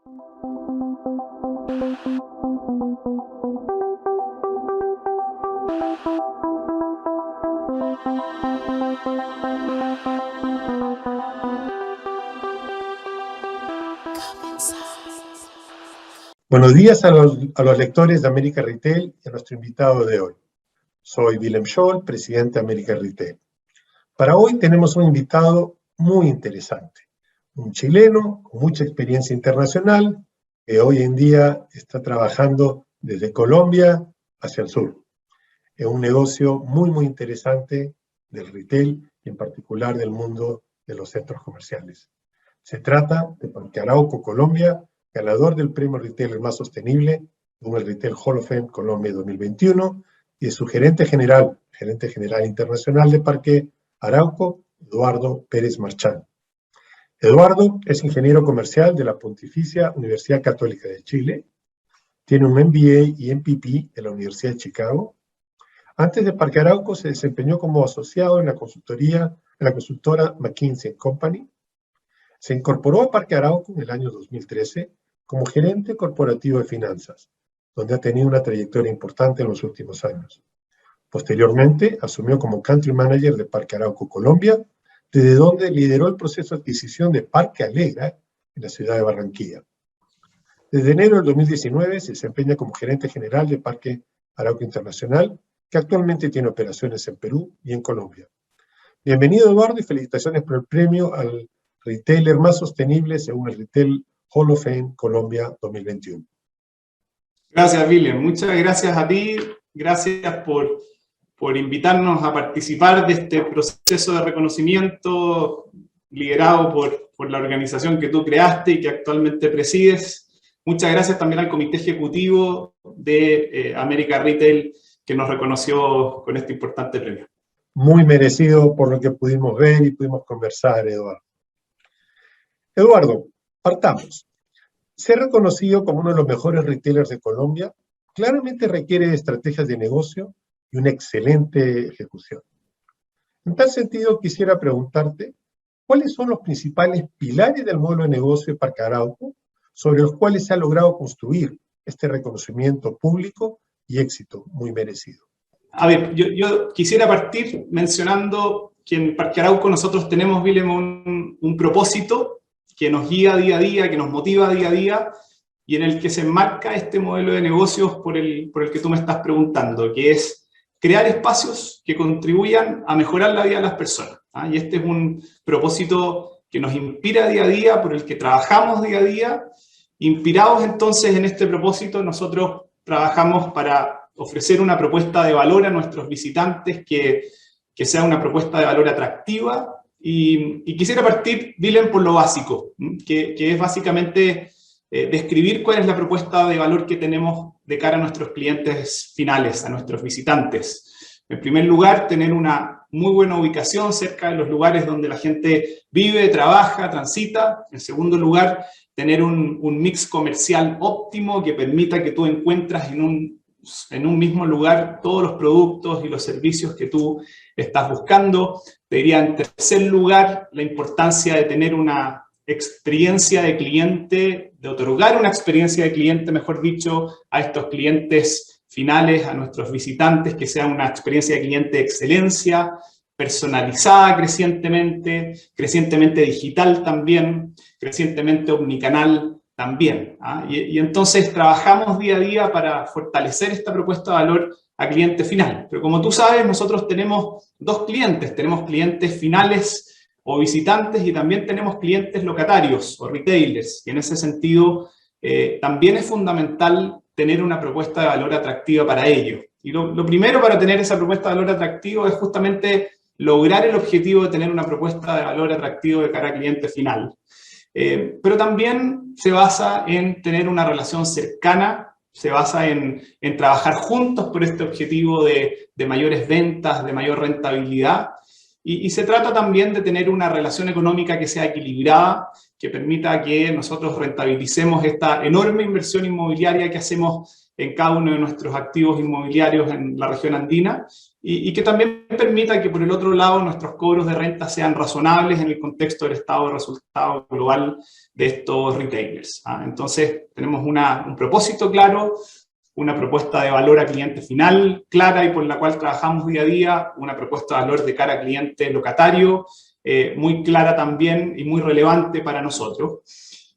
Buenos días a los lectores de América Retail y a nuestro invitado de hoy. Soy Willem Scholl, presidente de América Retail. Para hoy tenemos un invitado muy interesante, un chileno con mucha experiencia internacional que hoy en día está trabajando desde Colombia hacia el sur. Es un negocio muy interesante del retail y en particular del mundo de los centros comerciales. Se trata de Parque Arauco, Colombia, ganador del premio Retailer más sostenible en el Retail Hall of Fame Colombia 2021, y de su gerente general internacional de Parque Arauco, Eduardo Pérez Marchán. Eduardo es ingeniero comercial de la Pontificia Universidad Católica de Chile, tiene un MBA y MPP de la Universidad de Chicago. Antes de Parque Arauco se desempeñó como asociado en la consultora McKinsey & Company. Se incorporó a Parque Arauco en el año 2013 como gerente corporativo de finanzas, donde ha tenido una trayectoria importante en los últimos años. Posteriormente, asumió como Country Manager de Parque Arauco Colombia, desde donde lideró el proceso de adquisición de Parque Alegra en la ciudad de Barranquilla. Desde enero del 2019 se desempeña como gerente general de Parque Arauco Internacional, que actualmente tiene operaciones en Perú y en Colombia. Bienvenido, Eduardo, y felicitaciones por el premio al retailer más sostenible según el Retail Hall of Fame Colombia 2021. Gracias, Willem. Muchas gracias a ti. Gracias por invitarnos a participar de este proceso de reconocimiento liderado por la organización que tú creaste y que actualmente presides. Muchas gracias también al comité ejecutivo de América Retail que nos reconoció con este importante premio. Muy merecido por lo que pudimos ver y pudimos conversar, Eduardo. Eduardo, partamos. Ser reconocido como uno de los mejores retailers de Colombia claramente requiere de estrategias de negocio y una excelente ejecución. En tal sentido, quisiera preguntarte, ¿cuáles son los principales pilares del modelo de negocio de Parque Arauco sobre los cuales se ha logrado construir este reconocimiento público y éxito muy merecido? A ver, yo quisiera partir mencionando que en Parque Arauco nosotros tenemos, Willem, un propósito que nos guía día a día, que nos motiva día a día, y en el que se enmarca este modelo de negocios por el que tú me estás preguntando, que es crear espacios que contribuyan a mejorar la vida de las personas. Y este es un propósito que nos inspira día a día, por el que trabajamos día a día. Inspirados entonces en este propósito, nosotros trabajamos para ofrecer una propuesta de valor a nuestros visitantes que sea una propuesta de valor atractiva. Y quisiera partir, Willem, por lo básico, que es básicamente describir cuál es la propuesta de valor que tenemos de cara a nuestros clientes finales, a nuestros visitantes. En primer lugar, tener una muy buena ubicación cerca de los lugares donde la gente vive, trabaja, transita. En segundo lugar, tener un mix comercial óptimo que permita que tú encuentres en un mismo lugar todos los productos y los servicios que tú estás buscando. Te diría, en tercer lugar, la importancia de tener una experiencia de cliente, de otorgar una experiencia de cliente, mejor dicho, a estos clientes finales, a nuestros visitantes, que sea una experiencia de cliente de excelencia, personalizada crecientemente digital también, crecientemente omnicanal también. Y entonces trabajamos día a día para fortalecer esta propuesta de valor a cliente final. Pero como tú sabes, nosotros tenemos dos clientes. Tenemos clientes finales o visitantes y también tenemos clientes locatarios o retailers. Y en ese sentido, también es fundamental tener una propuesta de valor atractiva para ellos. Y lo primero para tener esa propuesta de valor atractivo es justamente lograr el objetivo de tener una propuesta de valor atractivo de cara al cliente final. Pero también se basa en tener una relación cercana, se basa en trabajar juntos por este objetivo de mayores ventas, de mayor rentabilidad. Y se trata también de tener una relación económica que sea equilibrada, que permita que nosotros rentabilicemos esta enorme inversión inmobiliaria que hacemos en cada uno de nuestros activos inmobiliarios en la región andina, y que también permita que, por el otro lado, nuestros cobros de renta sean razonables en el contexto del estado de resultado global de estos retailers. Entonces, tenemos un propósito claro, una propuesta de valor a cliente final clara y por la cual trabajamos día a día, una propuesta de valor de cara a cliente locatario, muy clara también y muy relevante para nosotros.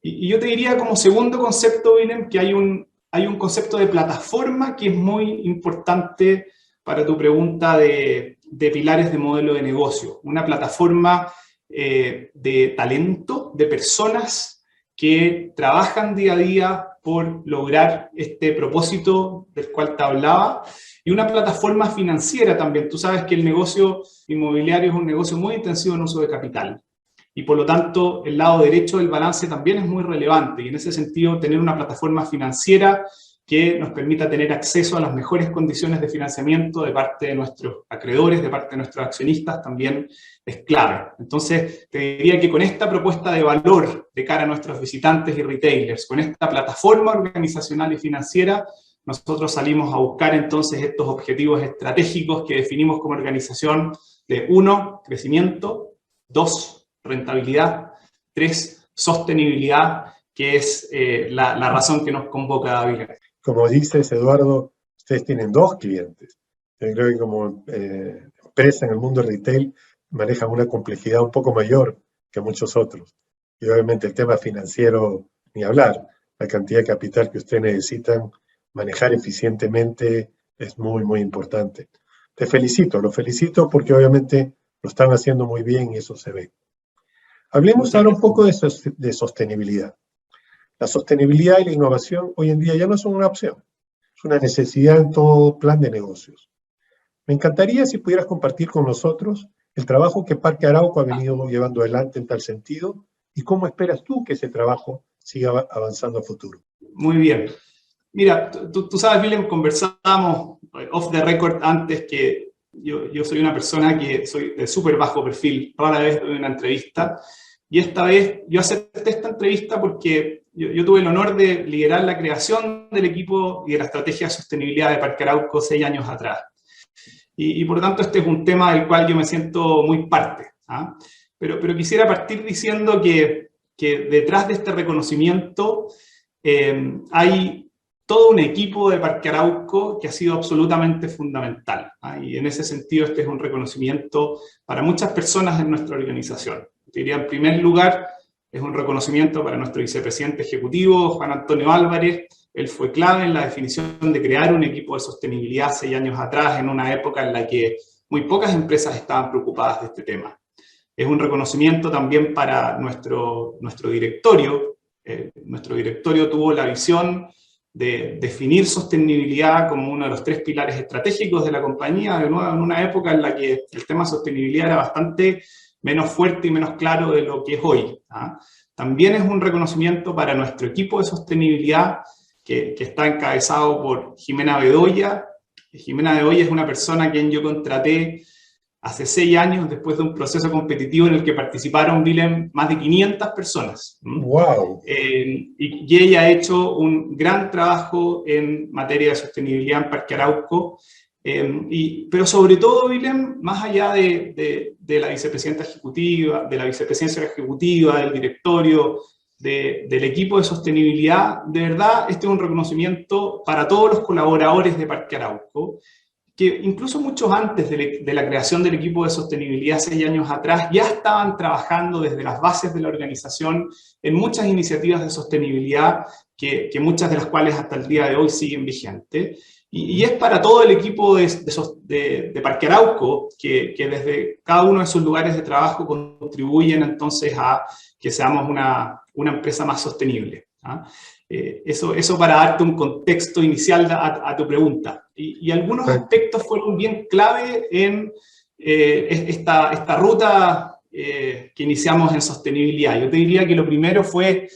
Y yo te diría como segundo concepto, Willem, que hay un concepto de plataforma que es muy importante para tu pregunta de pilares de modelo de negocio. Una plataforma de talento, de personas que trabajan día a día por lograr este propósito del cual te hablaba, y una plataforma financiera también. Tú sabes que el negocio inmobiliario es un negocio muy intensivo en uso de capital, y por lo tanto el lado derecho del balance también es muy relevante, y en ese sentido tener una plataforma financiera que nos permita tener acceso a las mejores condiciones de financiamiento de parte de nuestros acreedores, de parte de nuestros accionistas, también es clave. Entonces, te diría que con esta propuesta de valor de cara a nuestros visitantes y retailers, con esta plataforma organizacional y financiera, nosotros salimos a buscar entonces estos objetivos estratégicos que definimos como organización de 1, crecimiento, 2, rentabilidad, 3, sostenibilidad, que es la razón que nos convoca, David. Como dices, Eduardo, ustedes tienen 2 clientes. Yo creo que como empresa en el mundo retail manejan una complejidad un poco mayor que muchos otros. Y obviamente el tema financiero, ni hablar. La cantidad de capital que ustedes necesitan manejar eficientemente es muy, muy importante. Te felicito, lo felicito porque obviamente lo están haciendo muy bien y eso se ve. Hablemos ahora un poco de sostenibilidad. La sostenibilidad y la innovación hoy en día ya no son una opción, es una necesidad en todo plan de negocios. Me encantaría si pudieras compartir con nosotros el trabajo que Parque Arauco ha venido llevando adelante en tal sentido y cómo esperas tú que ese trabajo siga avanzando a futuro. Muy bien. Mira, tú sabes, Willem, conversábamos off the record antes que yo soy una persona que soy de súper bajo perfil, rara vez doy una entrevista, y esta vez yo acepté esta entrevista porque yo tuve el honor de liderar la creación del equipo y de la estrategia de sostenibilidad de Parque Arauco 6 años atrás. Y por lo tanto este es un tema del cual yo me siento muy parte. Pero quisiera partir diciendo que detrás de este reconocimiento hay todo un equipo de Parque Arauco que ha sido absolutamente fundamental. Y en ese sentido este es un reconocimiento para muchas personas en nuestra organización. Te diría, en primer lugar, es un reconocimiento para nuestro vicepresidente ejecutivo, Juan Antonio Álvarez. Él fue clave en la definición de crear un equipo de sostenibilidad 6 años atrás, en una época en la que muy pocas empresas estaban preocupadas de este tema. Es un reconocimiento también para nuestro directorio. Nuestro directorio tuvo la visión de definir sostenibilidad como uno de los 3 pilares estratégicos de la compañía, de nuevo en una época en la que el tema sostenibilidad era bastante menos fuerte y menos claro de lo que es hoy. También es un reconocimiento para nuestro equipo de sostenibilidad que está encabezado por Jimena Bedoya. Jimena Bedoya es una persona a quien yo contraté hace 6 años después de un proceso competitivo en el que participaron, Willem, más de 500 personas. ¡Wow! Y ella ha hecho un gran trabajo en materia de sostenibilidad en Parque Arauco. Pero sobre todo, Willem, más allá de la vicepresidenta ejecutiva, de la vicepresidencia ejecutiva, del directorio, del equipo de sostenibilidad, de verdad, este es un reconocimiento para todos los colaboradores de Parque Arauco, que incluso muchos antes de la creación del equipo de sostenibilidad 6 años atrás, ya estaban trabajando desde las bases de la organización en muchas iniciativas de sostenibilidad, que muchas de las cuales hasta el día de hoy siguen vigentes. Y es para todo el equipo de Parque Arauco que desde cada uno de sus lugares de trabajo contribuyen entonces a que seamos una empresa más sostenible. Eso para darte un contexto inicial a tu pregunta. Y algunos aspectos fueron bien clave en esta ruta que iniciamos en sostenibilidad. Yo te diría que lo primero fue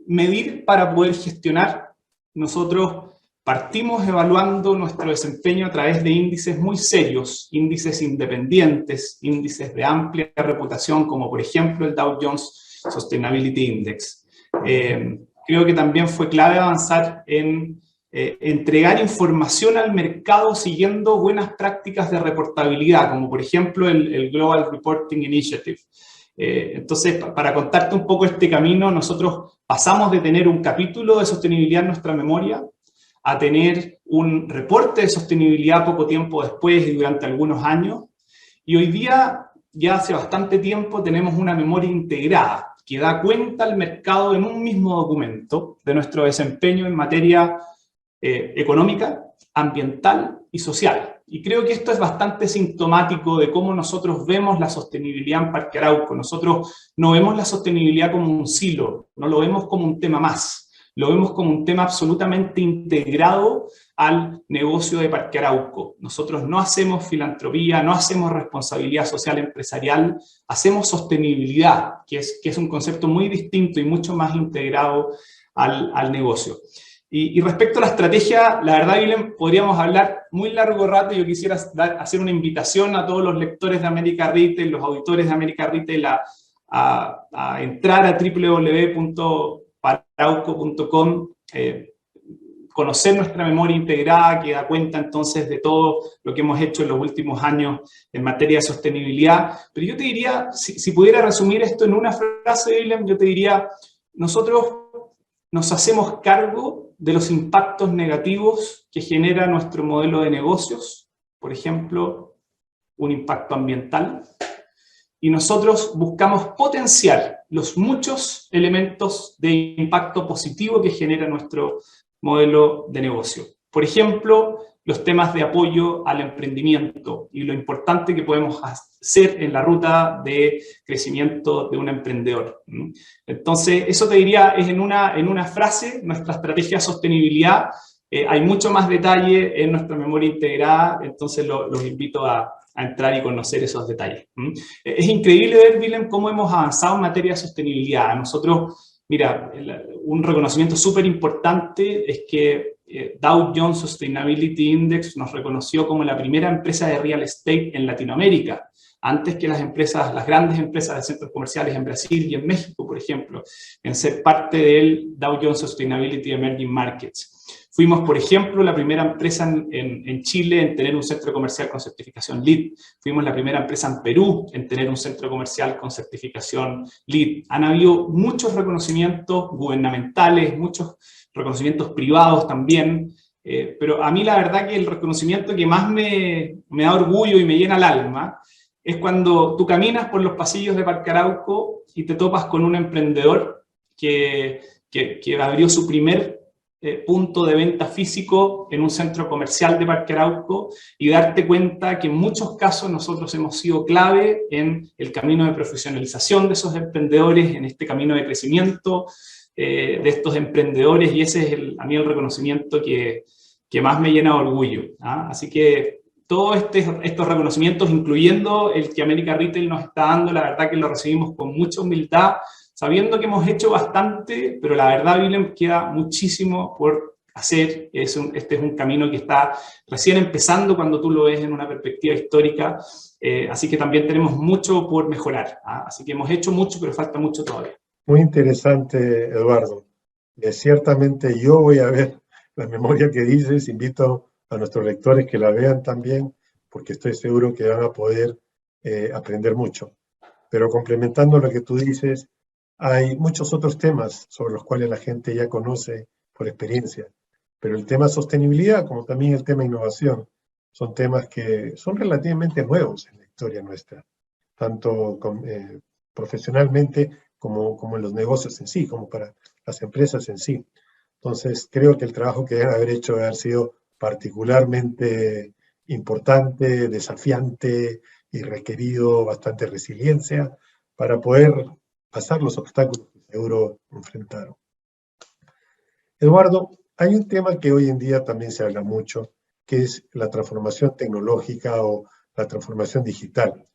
medir para poder gestionar. Nosotros partimos evaluando nuestro desempeño a través de índices muy serios, índices independientes, índices de amplia reputación, como por ejemplo el Dow Jones Sustainability Index. Creo que también fue clave avanzar en entregar información al mercado siguiendo buenas prácticas de reportabilidad, como por ejemplo el Global Reporting Initiative. Entonces, para contarte un poco este camino, nosotros pasamos de tener un capítulo de sostenibilidad en nuestra memoria a tener un reporte de sostenibilidad poco tiempo después y durante algunos años. Y hoy día, ya hace bastante tiempo, tenemos una memoria integrada que da cuenta al mercado en un mismo documento de nuestro desempeño en materia económica, ambiental y social. Y creo que esto es bastante sintomático de cómo nosotros vemos la sostenibilidad en Parque Arauco. Nosotros no vemos la sostenibilidad como un silo, no lo vemos como un tema más, lo vemos como un tema absolutamente integrado al negocio de Parque Arauco. Nosotros no hacemos filantropía, no hacemos responsabilidad social empresarial, hacemos sostenibilidad, que es un concepto muy distinto y mucho más integrado al negocio. Y respecto a la estrategia, la verdad, Willem, podríamos hablar muy largo rato. Yo quisiera hacer una invitación a todos los lectores de América Retail, los auditores de América Retail, a entrar a www.parauco.com, conocer nuestra memoria integrada, que da cuenta entonces de todo lo que hemos hecho en los últimos años en materia de sostenibilidad. Pero yo te diría, si pudiera resumir esto en una frase, Willem, yo te diría, nosotros nos hacemos cargo de los impactos negativos que genera nuestro modelo de negocios, por ejemplo, un impacto ambiental, y nosotros buscamos potenciar los muchos elementos de impacto positivo que genera nuestro modelo de negocio. Por ejemplo, los temas de apoyo al emprendimiento y lo importante que podemos hacer en la ruta de crecimiento de un emprendedor. Entonces, eso te diría, es en una frase, nuestra estrategia de sostenibilidad. Hay mucho más detalle en nuestra memoria integrada, entonces los invito a entrar y conocer esos detalles. Es increíble ver, Willem, cómo hemos avanzado en materia de sostenibilidad. Nosotros, mira, un reconocimiento súper importante es que Dow Jones Sustainability Index nos reconoció como la primera empresa de real estate en Latinoamérica, antes que las grandes empresas de centros comerciales en Brasil y en México, por ejemplo, en ser parte del Dow Jones Sustainability Emerging Markets. Fuimos, por ejemplo, la primera empresa en Chile en tener un centro comercial con certificación LEED. Fuimos la primera empresa en Perú en tener un centro comercial con certificación LEED. Han habido muchos reconocimientos gubernamentales, muchos reconocimientos privados también, pero a mí la verdad que el reconocimiento que más me da orgullo y me llena el alma es cuando tú caminas por los pasillos de Parque Arauco y te topas con un emprendedor que abrió su primer punto de venta físico en un centro comercial de Parque Arauco y darte cuenta que en muchos casos nosotros hemos sido clave en el camino de profesionalización de esos emprendedores, en este camino de crecimiento de estos emprendedores, y ese es a mí el reconocimiento que más me llena de orgullo. Así que todos estos reconocimientos, incluyendo el que América Retail nos está dando, la verdad que lo recibimos con mucha humildad, sabiendo que hemos hecho bastante, pero la verdad, Willem, queda muchísimo por hacer. Este es un camino que está recién empezando cuando tú lo ves en una perspectiva histórica, así que también tenemos mucho por mejorar. Así que hemos hecho mucho, pero falta mucho todavía. Muy interesante, Eduardo. Ciertamente yo voy a ver la memoria que dices, invito a nuestros lectores que la vean también, porque estoy seguro que van a poder aprender mucho. Pero complementando lo que tú dices, hay muchos otros temas sobre los cuales la gente ya conoce por experiencia, pero el tema sostenibilidad, como también el tema innovación, son temas que son relativamente nuevos en la historia nuestra, tanto profesionalmente como en los negocios en sí, como para las empresas en sí. Entonces, creo que el trabajo que deben haber hecho debe haber sido particularmente importante, desafiante y requerido bastante resiliencia para poder pasar los obstáculos que seguro enfrentaron. Eduardo, hay un tema que hoy en día también se habla mucho, que es la transformación tecnológica o la transformación digital.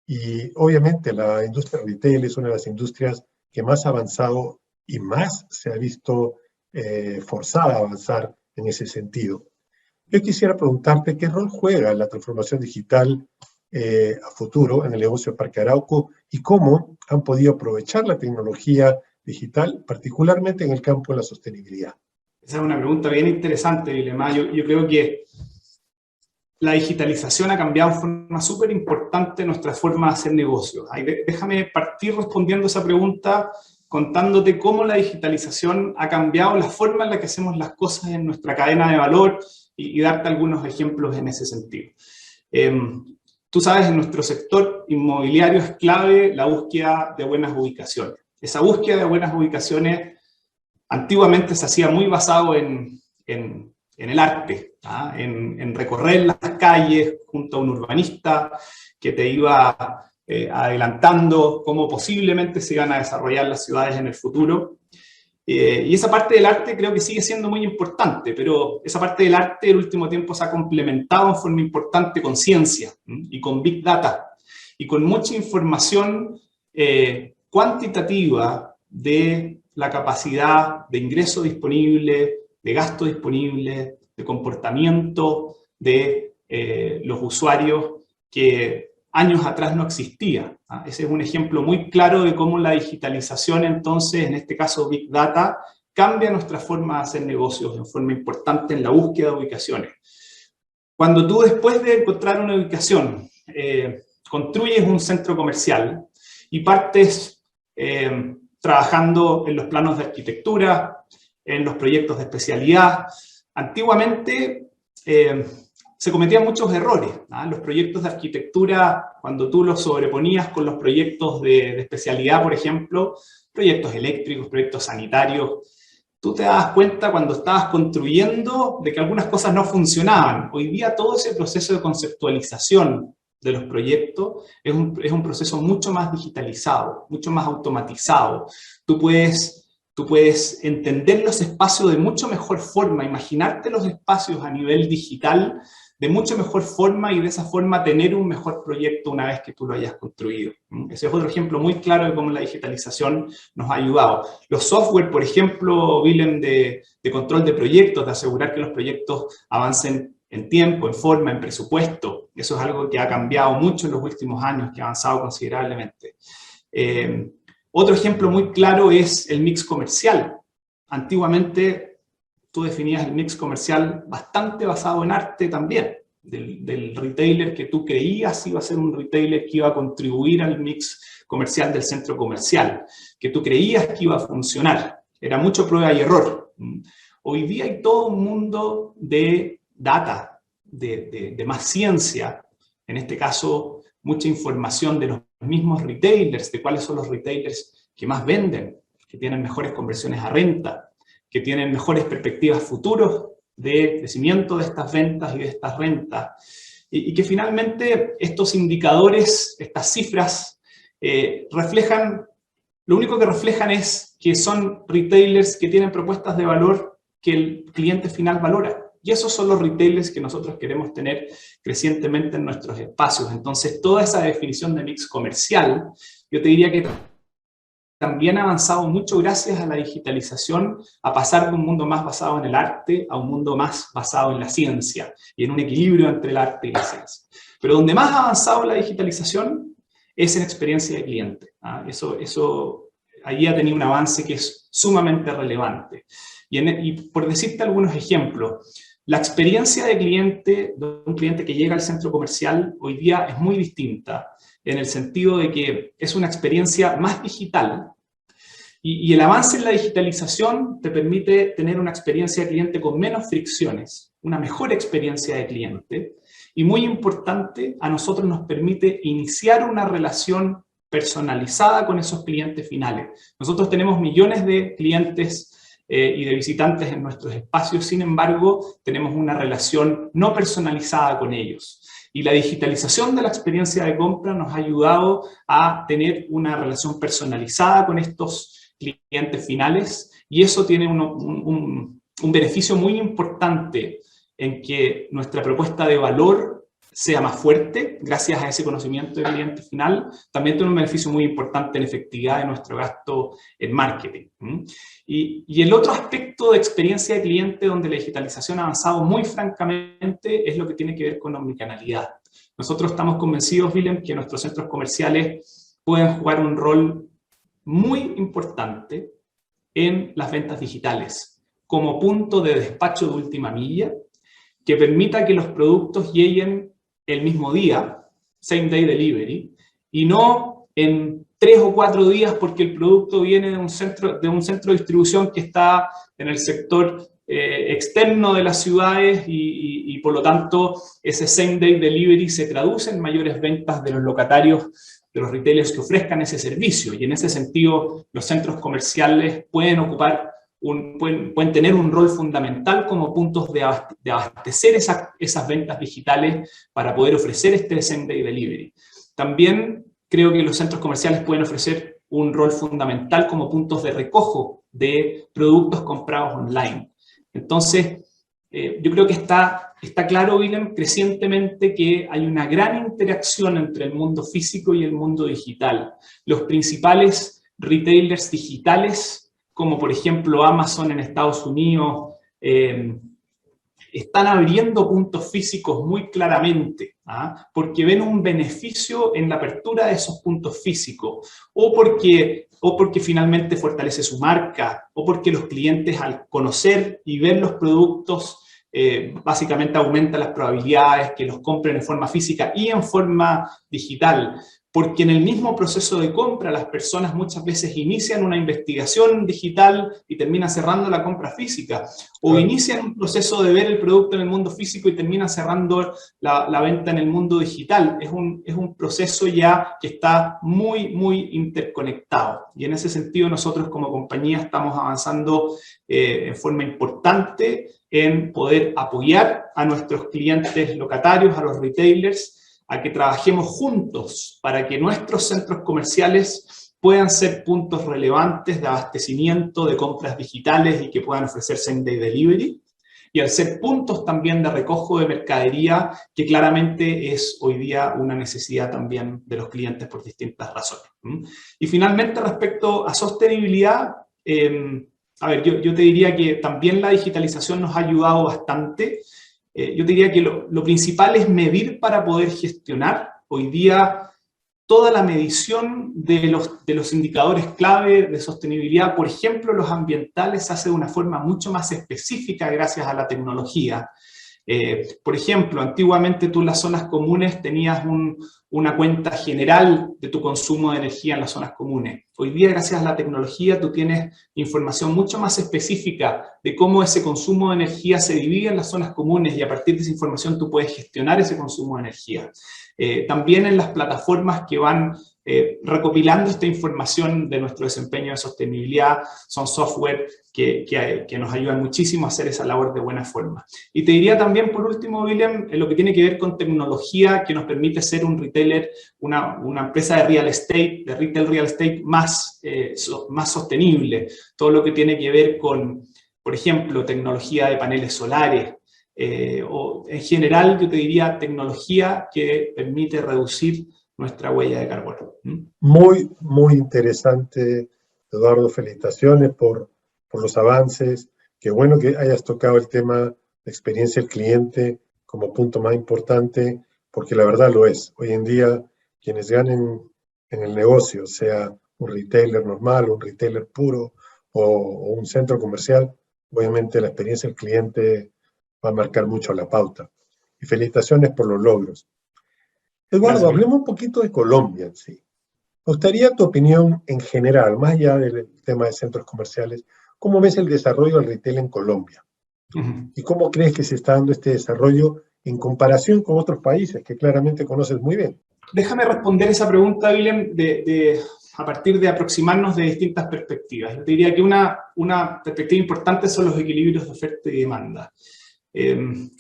Y obviamente la industria retail es una de las industrias que más ha avanzado y más se ha visto forzada a avanzar en ese sentido. Yo quisiera preguntarte qué rol juega la transformación digital a futuro en el negocio de Parque Arauco y cómo han podido aprovechar la tecnología digital, particularmente en el campo de la sostenibilidad. Esa es una pregunta bien interesante, Vilema. Yo creo que la digitalización ha cambiado de forma súper importante nuestra forma de hacer negocios. Déjame partir respondiendo esa pregunta contándote cómo la digitalización ha cambiado la forma en la que hacemos las cosas en nuestra cadena de valor y darte algunos ejemplos en ese sentido. Tú sabes, en nuestro sector inmobiliario es clave la búsqueda de buenas ubicaciones. Esa búsqueda de buenas ubicaciones antiguamente se hacía muy basado en el arte, en recorrer las calles junto a un urbanista que te iba adelantando cómo posiblemente se iban a desarrollar las ciudades en el futuro. Y esa parte del arte creo que sigue siendo muy importante, pero esa parte del arte en el último tiempo se ha complementado en forma importante con ciencia y con Big Data y con mucha información cuantitativa de la capacidad de ingreso disponible, de gasto disponible, de comportamiento de los usuarios que años atrás no existía. Ese es un ejemplo muy claro de cómo la digitalización, entonces, en este caso Big Data, cambia nuestra forma de hacer negocios en forma importante en la búsqueda de ubicaciones. Cuando tú, después de encontrar una ubicación, construyes un centro comercial y partes trabajando en los planos de arquitectura, en los proyectos de especialidad. Antiguamente se cometían muchos errores. Los proyectos de arquitectura, cuando tú los sobreponías con los proyectos de especialidad, por ejemplo, proyectos eléctricos, proyectos sanitarios, tú te dabas cuenta cuando estabas construyendo de que algunas cosas no funcionaban. Hoy día todo ese proceso de conceptualización de los proyectos es un proceso mucho más digitalizado, mucho más automatizado. Tú puedes entender los espacios de mucho mejor forma, imaginarte los espacios a nivel digital de mucho mejor forma y de esa forma tener un mejor proyecto una vez que tú lo hayas construido. Ese es otro ejemplo muy claro de cómo la digitalización nos ha ayudado. Los software, por ejemplo, Willem, de control de proyectos, de asegurar que los proyectos avancen en tiempo, en forma, en presupuesto. Eso es algo que ha cambiado mucho en los últimos años, que ha avanzado considerablemente. Otro ejemplo muy claro es el mix comercial. Antiguamente tú definías el mix comercial bastante basado en arte también, del retailer que tú creías iba a ser un retailer que iba a contribuir al mix comercial del centro comercial, que tú creías que iba a funcionar. Era mucho prueba y error. Hoy día hay todo un mundo de data, de más ciencia, en este caso mucha información de los mismos retailers, de cuáles son los retailers que más venden, que tienen mejores conversiones a renta, que tienen mejores perspectivas futuros de crecimiento de estas ventas y de estas rentas, y que finalmente estos indicadores, estas cifras, lo único que reflejan es que son retailers que tienen propuestas de valor que el cliente final valora. Y esos son los retailers que nosotros queremos tener crecientemente en nuestros espacios. Entonces, toda esa definición de mix comercial, yo te diría que también ha avanzado mucho gracias a la digitalización, a pasar de un mundo más basado en el arte a un mundo más basado en la ciencia y en un equilibrio entre el arte y la ciencia. Pero donde más ha avanzado la digitalización es en experiencia de cliente. Allí ha tenido un avance que es sumamente relevante. Y por decirte algunos ejemplos, la experiencia de un cliente que llega al centro comercial hoy día es muy distinta, en el sentido de que es una experiencia más digital y el avance en la digitalización te permite tener una experiencia de cliente con menos fricciones, una mejor experiencia de cliente y muy importante, a nosotros nos permite iniciar una relación personalizada con esos clientes finales. Nosotros tenemos millones de clientes y de visitantes en nuestros espacios, sin embargo, tenemos una relación no personalizada con ellos. Y la digitalización de la experiencia de compra nos ha ayudado a tener una relación personalizada con estos clientes finales y eso tiene un beneficio muy importante en que nuestra propuesta de valor sea más fuerte gracias a ese conocimiento del cliente final. También tiene un beneficio muy importante en efectividad de nuestro gasto en marketing. Y el otro aspecto de experiencia de cliente donde la digitalización ha avanzado muy francamente es lo que tiene que ver con omnicanalidad. Nosotros estamos convencidos, Willem, que nuestros centros comerciales pueden jugar un rol muy importante en las ventas digitales, como punto de despacho de última milla, que permita que los productos lleguen el mismo día, same day delivery, y no en 3 o 4 días porque el producto viene de un centro de distribución que está en el sector externo de las ciudades y por lo tanto ese same day delivery se traduce en mayores ventas de los locatarios, de los retailers que ofrezcan ese servicio. Y en ese sentido los centros comerciales pueden pueden tener un rol fundamental como puntos de abastecer esas ventas digitales para poder ofrecer este same day delivery. También creo que los centros comerciales pueden ofrecer un rol fundamental como puntos de recojo de productos comprados online. Entonces, yo creo que está claro, Willem, crecientemente que hay una gran interacción entre el mundo físico y el mundo digital. Los principales retailers digitales, como por ejemplo Amazon en Estados Unidos, están abriendo puntos físicos muy claramente, porque ven un beneficio en la apertura de esos puntos físicos, o porque finalmente fortalece su marca, o porque los clientes al conocer y ver los productos básicamente aumenta las probabilidades que los compren en forma física y en forma digital. Porque en el mismo proceso de compra las personas muchas veces inician una investigación digital y terminan cerrando la compra física, o inician un proceso de ver el producto en el mundo físico y terminan cerrando la venta en el mundo digital. Es un proceso ya que está muy, muy interconectado, y en ese sentido nosotros como compañía estamos avanzando en forma importante en poder apoyar a nuestros clientes locatarios, a los retailers, a que trabajemos juntos para que nuestros centros comerciales puedan ser puntos relevantes de abastecimiento de compras digitales y que puedan ofrecer same day delivery, y al ser puntos también de recojo de mercadería, que claramente es hoy día una necesidad también de los clientes por distintas razones. Y finalmente, respecto a sostenibilidad, a ver, yo te diría que también la digitalización nos ha ayudado bastante. Yo te diría que lo principal es medir para poder gestionar. Hoy día toda la medición de los indicadores clave de sostenibilidad, por ejemplo los ambientales, se hace de una forma mucho más específica gracias a la tecnología. Por ejemplo, antiguamente tú en las zonas comunes tenías una cuenta general de tu consumo de energía en las zonas comunes. Hoy día, gracias a la tecnología, tú tienes información mucho más específica de cómo ese consumo de energía se divide en las zonas comunes, y a partir de esa información tú puedes gestionar ese consumo de energía. También en las plataformas que van recopilando esta información de nuestro desempeño de sostenibilidad, son software que nos ayudan muchísimo a hacer esa labor de buena forma. Y te diría también, por último, Willem, en lo que tiene que ver con tecnología que nos permite ser un retailer, una empresa de real estate, de retail real estate más sostenible. Todo lo que tiene que ver con, por ejemplo, tecnología de paneles solares, o en general yo te diría tecnología que permite reducir nuestra huella de carbono. Muy, muy interesante, Eduardo. Felicitaciones por los avances. Qué bueno que hayas tocado el tema de experiencia del cliente como punto más importante, porque la verdad lo es. Hoy en día, quienes ganen en el negocio, sea un retailer normal, un retailer puro o un centro comercial, obviamente la experiencia del cliente va a marcar mucho la pauta. Y felicitaciones por los logros. Eduardo, hablemos un poquito de Colombia en sí. Me gustaría tu opinión en general, más allá del tema de centros comerciales. ¿Cómo ves el desarrollo del retail en Colombia? ¿Y cómo crees que se está dando este desarrollo en comparación con otros países que claramente conoces muy bien? Déjame responder esa pregunta, Willem, a partir de aproximarnos de distintas perspectivas. Yo te diría que una perspectiva importante son los equilibrios de oferta y demanda.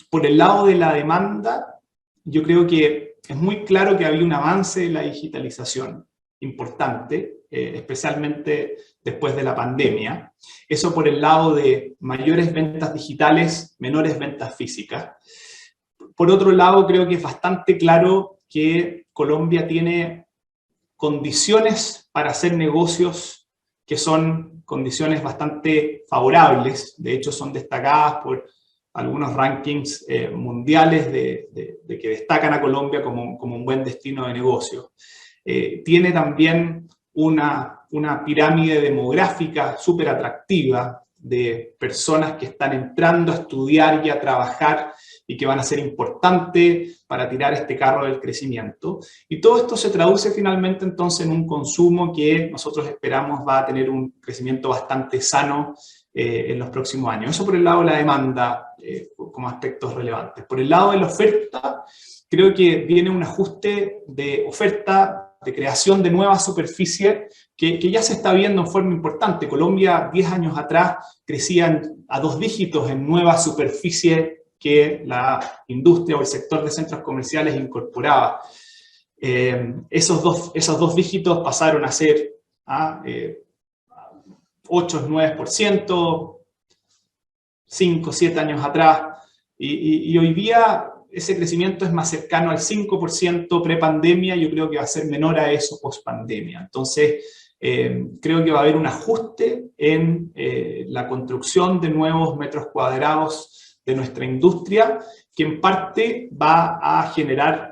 Por el lado de la demanda, yo creo que es muy claro que había un avance en la digitalización importante, especialmente después de la pandemia. Eso por el lado de mayores ventas digitales, menores ventas físicas. Por otro lado, creo que es bastante claro que Colombia tiene condiciones para hacer negocios que son condiciones bastante favorables. De hecho, son destacadas por algunos rankings mundiales de que destacan a Colombia como un buen destino de negocio. Tiene también una pirámide demográfica súper atractiva de personas que están entrando a estudiar y a trabajar y que van a ser importantes para tirar este carro del crecimiento. Y todo esto se traduce finalmente entonces en un consumo que nosotros esperamos va a tener un crecimiento bastante sano en los próximos años. Eso por el lado de la demanda como aspectos relevantes. Por el lado de la oferta, creo que viene un ajuste de oferta, de creación de nuevas superficies que ya se está viendo en forma importante. Colombia 10 años atrás crecía a 2 dígitos en nuevas superficies que la industria o el sector de centros comerciales incorporaba. Esos dos dígitos pasaron a ser 8, 9%, 5, 7 años atrás, y hoy día ese crecimiento es más cercano al 5% pre-pandemia. Yo creo que va a ser menor a eso post-pandemia. Entonces, creo que va a haber un ajuste en la construcción de nuevos metros cuadrados de nuestra industria, que en parte va a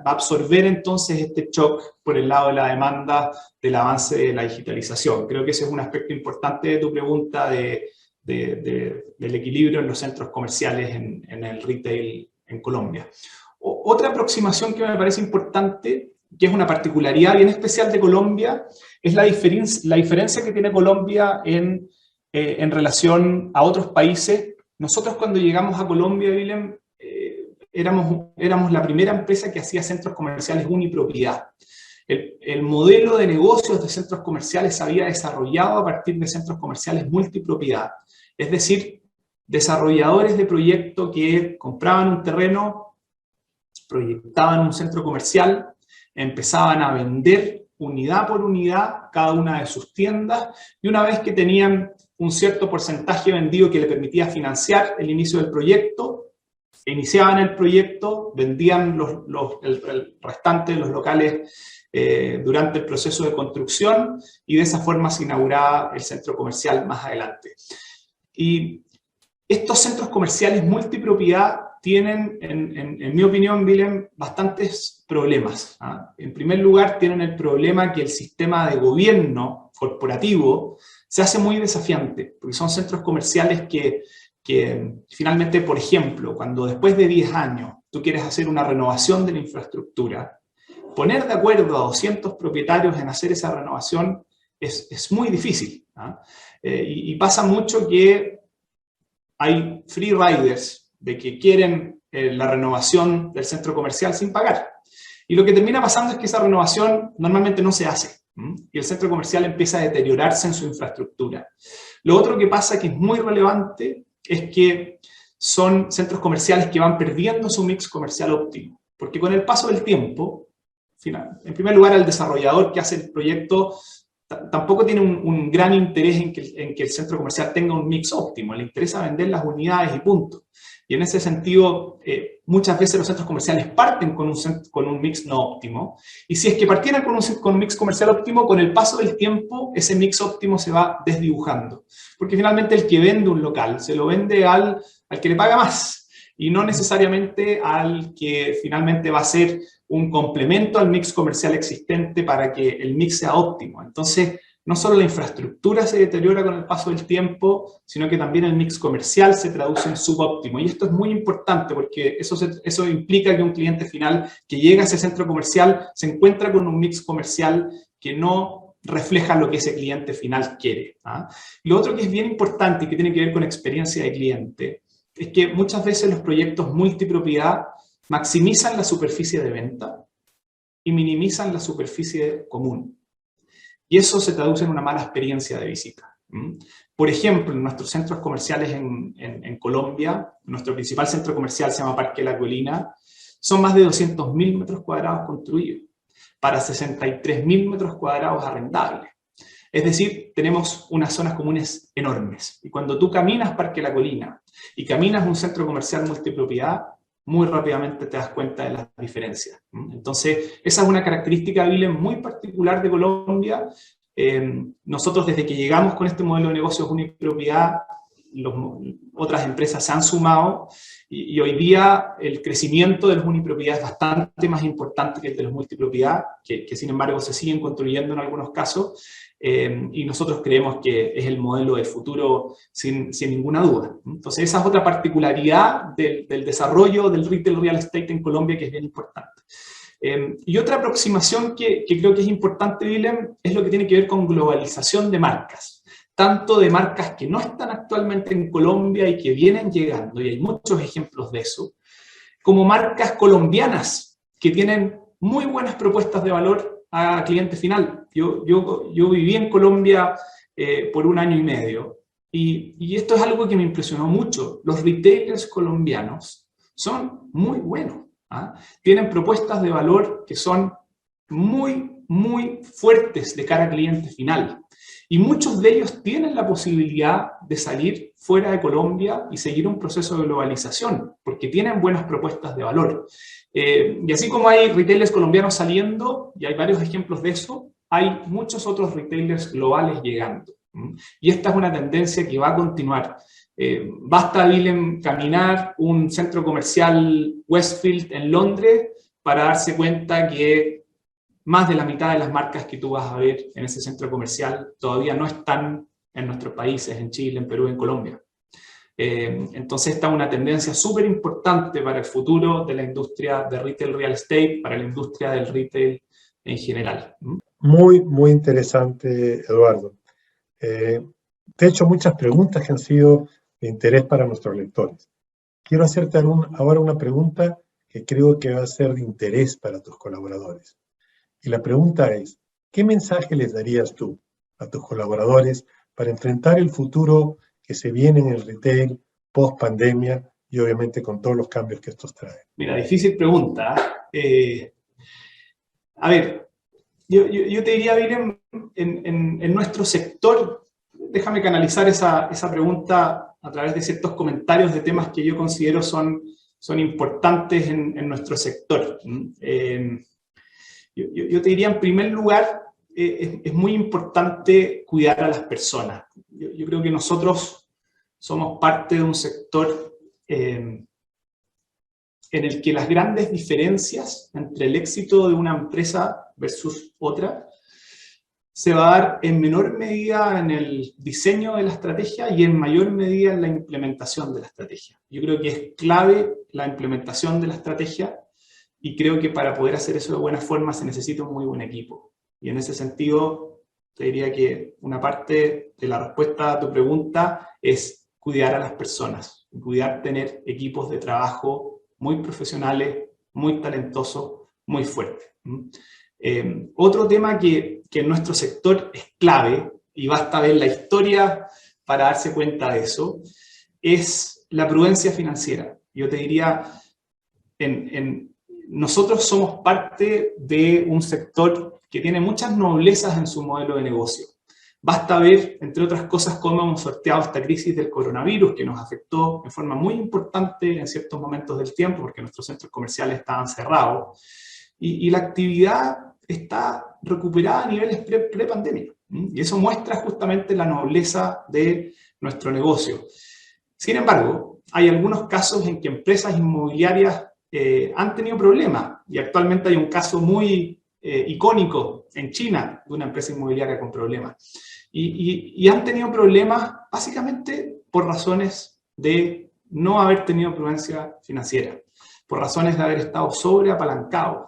absorber entonces este shock por el lado de la demanda del avance de la digitalización. Creo que ese es un aspecto importante de tu pregunta del equilibrio en los centros comerciales en el retail en Colombia. Otra aproximación que me parece importante, que es una particularidad bien especial de Colombia, es la diferencia que tiene Colombia en relación a otros países. Nosotros cuando llegamos a Colombia, Willem, éramos la primera empresa que hacía centros comerciales unipropiedad. El modelo de negocios de centros comerciales se había desarrollado a partir de centros comerciales multipropiedad. Es decir, desarrolladores de proyecto que compraban un terreno, proyectaban un centro comercial, empezaban a vender unidad por unidad cada una de sus tiendas, y una vez que tenían un cierto porcentaje vendido que le permitía financiar el inicio del proyecto, iniciaban el proyecto, vendían el restante de los locales durante el proceso de construcción, y de esa forma se inauguraba el centro comercial más adelante. Y estos centros comerciales multipropiedad tienen, en mi opinión, Willem, bastantes problemas. En primer lugar, tienen el problema que el sistema de gobierno corporativo se hace muy desafiante, porque son centros comerciales que finalmente, por ejemplo, cuando después de 10 años tú quieres hacer una renovación de la infraestructura, poner de acuerdo a 200 propietarios en hacer esa renovación es muy difícil. Y pasa mucho que hay free riders de que quieren la renovación del centro comercial sin pagar. Y lo que termina pasando es que esa renovación normalmente no se hace, y el centro comercial empieza a deteriorarse en su infraestructura. Lo otro que pasa, que es muy relevante, es que son centros comerciales que van perdiendo su mix comercial óptimo, porque con el paso del tiempo, en primer lugar, el desarrollador que hace el proyecto tampoco tiene un gran interés en que el centro comercial tenga un mix óptimo, le interesa vender las unidades y punto. Y en ese sentido, muchas veces los centros comerciales parten con un mix no óptimo, y si es que partieran con un mix comercial óptimo, con el paso del tiempo ese mix óptimo se va desdibujando, porque finalmente el que vende un local se lo vende al que le paga más, y no necesariamente al que finalmente va a ser un complemento al mix comercial existente para que el mix sea óptimo. Entonces, no solo la infraestructura se deteriora con el paso del tiempo, sino que también el mix comercial se traduce en subóptimo. Y esto es muy importante porque eso implica que un cliente final que llega a ese centro comercial se encuentra con un mix comercial que no refleja lo que ese cliente final quiere. Y lo otro que es bien importante y que tiene que ver con experiencia de cliente es que muchas veces los proyectos multipropiedad maximizan la superficie de venta y minimizan la superficie común. Y eso se traduce en una mala experiencia de visita. Por ejemplo, en nuestros centros comerciales en Colombia, nuestro principal centro comercial se llama Parque La Colina, son más de 200.000 metros cuadrados construidos para 63.000 metros cuadrados arrendables. Es decir, tenemos unas zonas comunes enormes. Y cuando tú caminas Parque La Colina y caminas un centro comercial multipropiedad, muy rápidamente te das cuenta de las diferencias. Entonces, esa es una característica, Willem, muy particular de Colombia. Nosotros, desde que llegamos con este modelo de negocios unipropiedad, otras empresas se han sumado y hoy día el crecimiento de los unipropiedad es bastante más importante que el de los multipropiedad, que sin embargo se siguen construyendo en algunos casos, y nosotros creemos que es el modelo del futuro sin ninguna duda. Entonces esa es otra particularidad del desarrollo del retail real estate en Colombia que es bien importante. Y otra aproximación que creo que es importante, Willem, es lo que tiene que ver con globalización de marcas. Tanto de marcas que no están actualmente en Colombia y que vienen llegando, y hay muchos ejemplos de eso, como marcas colombianas que tienen muy buenas propuestas de valor a cliente final. Yo viví en Colombia por 1 año y medio, y esto es algo que me impresionó mucho. Los retailers colombianos son muy buenos. Tienen propuestas de valor que son muy, muy fuertes de cara al cliente final. Y muchos de ellos tienen la posibilidad de salir fuera de Colombia y seguir un proceso de globalización, porque tienen buenas propuestas de valor. Y así como hay retailers colombianos saliendo, y hay varios ejemplos de eso, hay muchos otros retailers globales llegando. Y esta es una tendencia que va a continuar. Basta, Willem, caminar un centro comercial Westfield en Londres para darse cuenta que más de la mitad de las marcas que tú vas a ver en ese centro comercial todavía no están en nuestros países, en Chile, en Perú, en Colombia. Entonces esta es una tendencia súper importante para el futuro de la industria de retail real estate, para la industria del retail en general. Muy, muy interesante, Eduardo. Te he hecho muchas preguntas que han sido de interés para nuestros lectores. Quiero hacerte ahora una pregunta que creo que va a ser de interés para tus colaboradores. Y la pregunta es, ¿qué mensaje les darías tú a tus colaboradores para enfrentar el futuro que se viene en el retail post pandemia y obviamente con todos los cambios que estos traen? Mira, difícil pregunta. A ver, yo te diría, Willem, en nuestro sector, déjame canalizar esa pregunta a través de ciertos comentarios de temas que yo considero son importantes en nuestro sector. Yo te diría, en primer lugar, es muy importante cuidar a las personas. Yo creo que nosotros somos parte de un sector en el que las grandes diferencias entre el éxito de una empresa versus otra se va a dar en menor medida en el diseño de la estrategia y en mayor medida en la implementación de la estrategia. Yo creo que es clave la implementación de la estrategia. Y creo que para poder hacer eso de buena forma se necesita un muy buen equipo. Y en ese sentido, te diría que una parte de la respuesta a tu pregunta es cuidar a las personas. Cuidar tener equipos de trabajo muy profesionales, muy talentosos, muy fuertes. Otro tema que en nuestro sector es clave, y basta ver la historia para darse cuenta de eso, es la prudencia financiera. Yo te diría, nosotros somos parte de un sector que tiene muchas noblezas en su modelo de negocio. Basta ver, entre otras cosas, cómo hemos sorteado esta crisis del coronavirus que nos afectó de forma muy importante en ciertos momentos del tiempo, porque nuestros centros comerciales estaban cerrados, y la actividad está recuperada a niveles pre-pandemia. Y eso muestra justamente la nobleza de nuestro negocio. Sin embargo, hay algunos casos en que empresas inmobiliarias han tenido problemas, y actualmente hay un caso muy icónico en China de una empresa inmobiliaria con problemas. Y han tenido problemas básicamente por razones de no haber tenido prudencia financiera, por razones de haber estado sobreapalancados.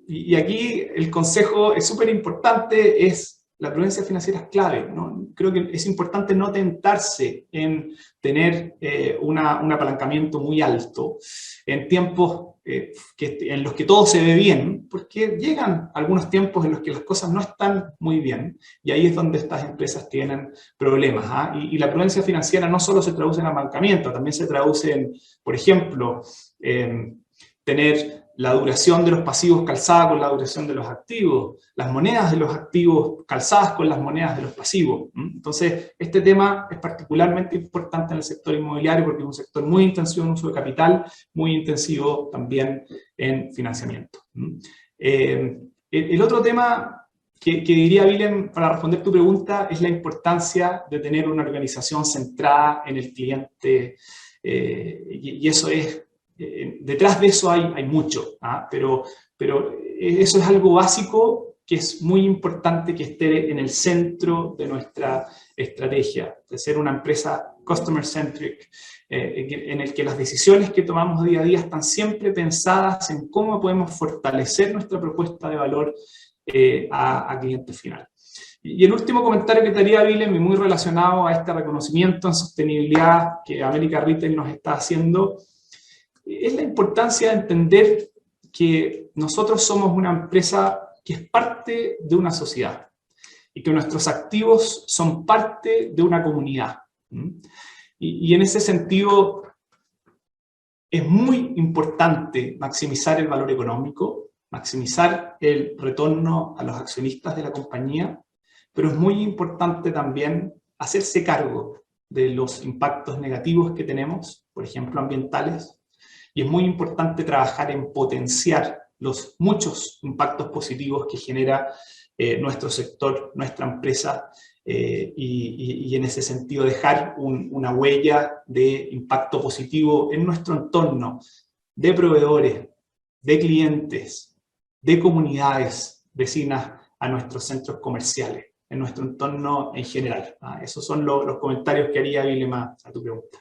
Y aquí el consejo es súper importante, la prudencia financiera es clave, ¿no? Creo que es importante no tentarse en tener un apalancamiento muy alto en tiempos en los que todo se ve bien, porque llegan algunos tiempos en los que las cosas no están muy bien, y ahí es donde estas empresas tienen problemas. Y la prudencia financiera no solo se traduce en apalancamiento, también se traduce en, por ejemplo, tener la duración de los pasivos calzada con la duración de los activos, las monedas de los activos calzadas con las monedas de los pasivos. Entonces, este tema es particularmente importante en el sector inmobiliario porque es un sector muy intensivo en uso de capital, muy intensivo también en financiamiento. El otro tema que diría, Willem, para responder tu pregunta, es la importancia de tener una organización centrada en el cliente, y eso es, detrás de eso hay mucho, ¿ah? Pero eso es algo básico que es muy importante que esté en el centro de nuestra estrategia, de ser una empresa customer-centric, en el que las decisiones que tomamos día a día están siempre pensadas en cómo podemos fortalecer nuestra propuesta de valor a cliente final. Y el último comentario que te haría, Willem, y muy relacionado a este reconocimiento en sostenibilidad que América Retail nos está haciendo, es la importancia de entender que nosotros somos una empresa que es parte de una sociedad y que nuestros activos son parte de una comunidad. Y en ese sentido es muy importante maximizar el valor económico, maximizar el retorno a los accionistas de la compañía, pero es muy importante también hacerse cargo de los impactos negativos que tenemos, por ejemplo, ambientales, y es muy importante trabajar en potenciar los muchos impactos positivos que genera nuestro sector, nuestra empresa, y en ese sentido dejar una huella de impacto positivo en nuestro entorno, de proveedores, de clientes, de comunidades vecinas a nuestros centros comerciales, en nuestro entorno en general. Esos son los comentarios que haría, Willem, a tu pregunta.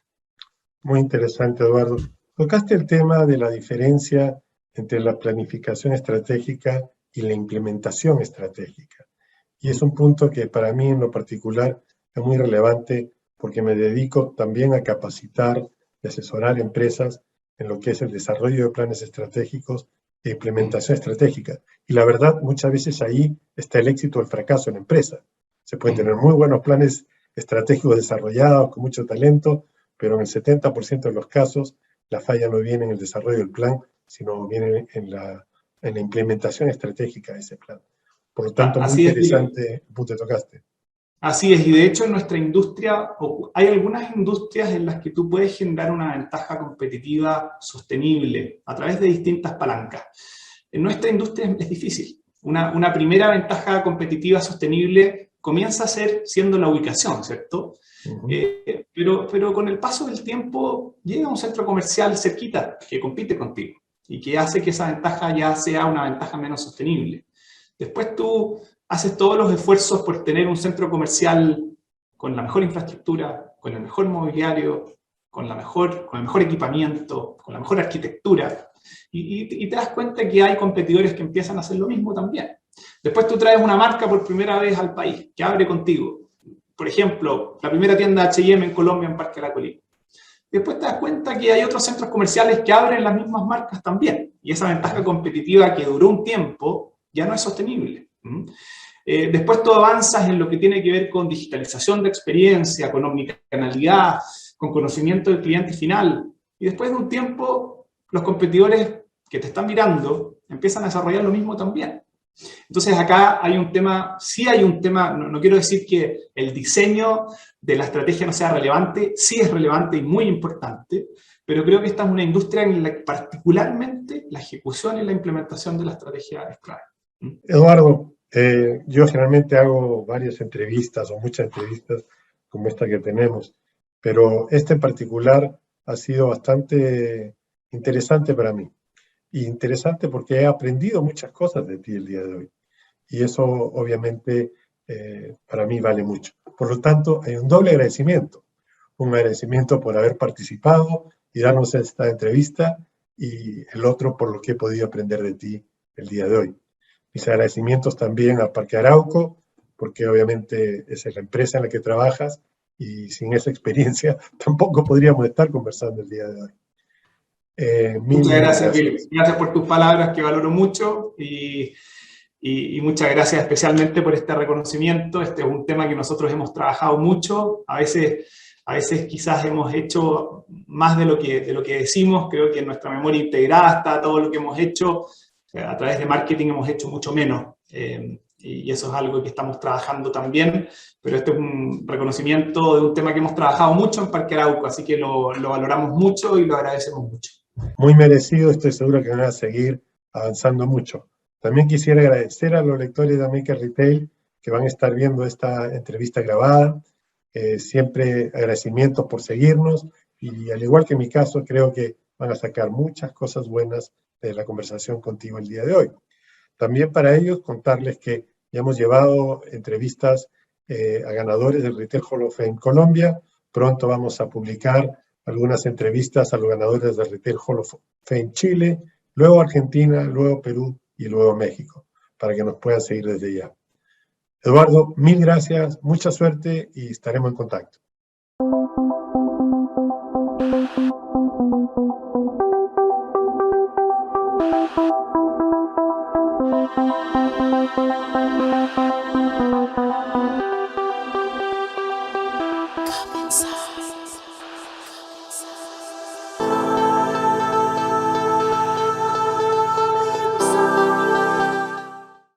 Muy interesante, Eduardo. Tocaste el tema de la diferencia entre la planificación estratégica y la implementación estratégica. Y es un punto que para mí en lo particular es muy relevante porque me dedico también a capacitar y asesorar empresas en lo que es el desarrollo de planes estratégicos e implementación estratégica. Y la verdad, muchas veces ahí está el éxito o el fracaso en la empresa. Se pueden tener muy buenos planes estratégicos desarrollados, con mucho talento, pero en el 70% de los casos la falla no viene en el desarrollo del plan, sino viene en la implementación estratégica de ese plan. Por lo tanto, muy interesante el punto que tocaste. Así es, y de hecho en nuestra industria, hay algunas industrias en las que tú puedes generar una ventaja competitiva sostenible a través de distintas palancas. En nuestra industria es difícil. Una primera ventaja competitiva sostenible comienza a ser siendo la ubicación, ¿cierto? Pero con el paso del tiempo llega un centro comercial cerquita que compite contigo y que hace que esa ventaja ya sea una ventaja menos sostenible. Después tú haces todos los esfuerzos por tener un centro comercial con la mejor infraestructura, con el mejor mobiliario, con el mejor equipamiento, con la mejor arquitectura, y te das cuenta que hay competidores que empiezan a hacer lo mismo también. Después tú traes una marca por primera vez al país, que abre contigo. Por ejemplo, la primera tienda H&M en Colombia en Parque La Colina. Después te das cuenta que hay otros centros comerciales que abren las mismas marcas también. Y esa ventaja competitiva que duró un tiempo ya no es sostenible. Después tú avanzas en lo que tiene que ver con digitalización de experiencia, con omnicanalidad, con conocimiento del cliente final. Y después de un tiempo, los competidores que te están mirando empiezan a desarrollar lo mismo también. Entonces acá hay un tema, sí hay un tema, no quiero decir que el diseño de la estrategia no sea relevante, sí es relevante y muy importante, pero creo que esta es una industria en la que particularmente la ejecución y la implementación de la estrategia es clave. Eduardo, yo generalmente hago varias entrevistas o muchas entrevistas como esta que tenemos, pero esta en particular ha sido bastante interesante para mí. Y interesante porque he aprendido muchas cosas de ti el día de hoy. Y eso obviamente para mí vale mucho. Por lo tanto, hay un doble agradecimiento. Un agradecimiento por haber participado y darnos esta entrevista, y el otro por lo que he podido aprender de ti el día de hoy. Mis agradecimientos también a Parque Arauco, porque obviamente esa es la empresa en la que trabajas y sin esa experiencia tampoco podríamos estar conversando el día de hoy. Muchas gracias, Willem. Gracias por tus palabras, que valoro mucho, y muchas gracias especialmente por este reconocimiento. Este es un tema que nosotros hemos trabajado mucho. A veces quizás hemos hecho más de lo que decimos. Creo que en nuestra memoria integrada está todo lo que hemos hecho. A través de marketing hemos hecho mucho menos. Y eso es algo que estamos trabajando también, pero este es un reconocimiento de un tema que hemos trabajado mucho en Parque Arauco, así que lo valoramos mucho y lo agradecemos mucho. Muy merecido, estoy seguro que van a seguir avanzando mucho. También quisiera agradecer a los lectores de American Retail que van a estar viendo esta entrevista grabada. Siempre agradecimientos por seguirnos y al igual que en mi caso, creo que van a sacar muchas cosas buenas de la conversación contigo el día de hoy. También para ellos contarles que ya hemos llevado entrevistas a ganadores del Retail Hall of Fame Colombia. Pronto vamos a publicar algunas entrevistas a los ganadores del Retail Hall of Fame Chile, luego Argentina, luego Perú y luego México, para que nos puedan seguir desde ya. Eduardo, mil gracias, mucha suerte y estaremos en contacto.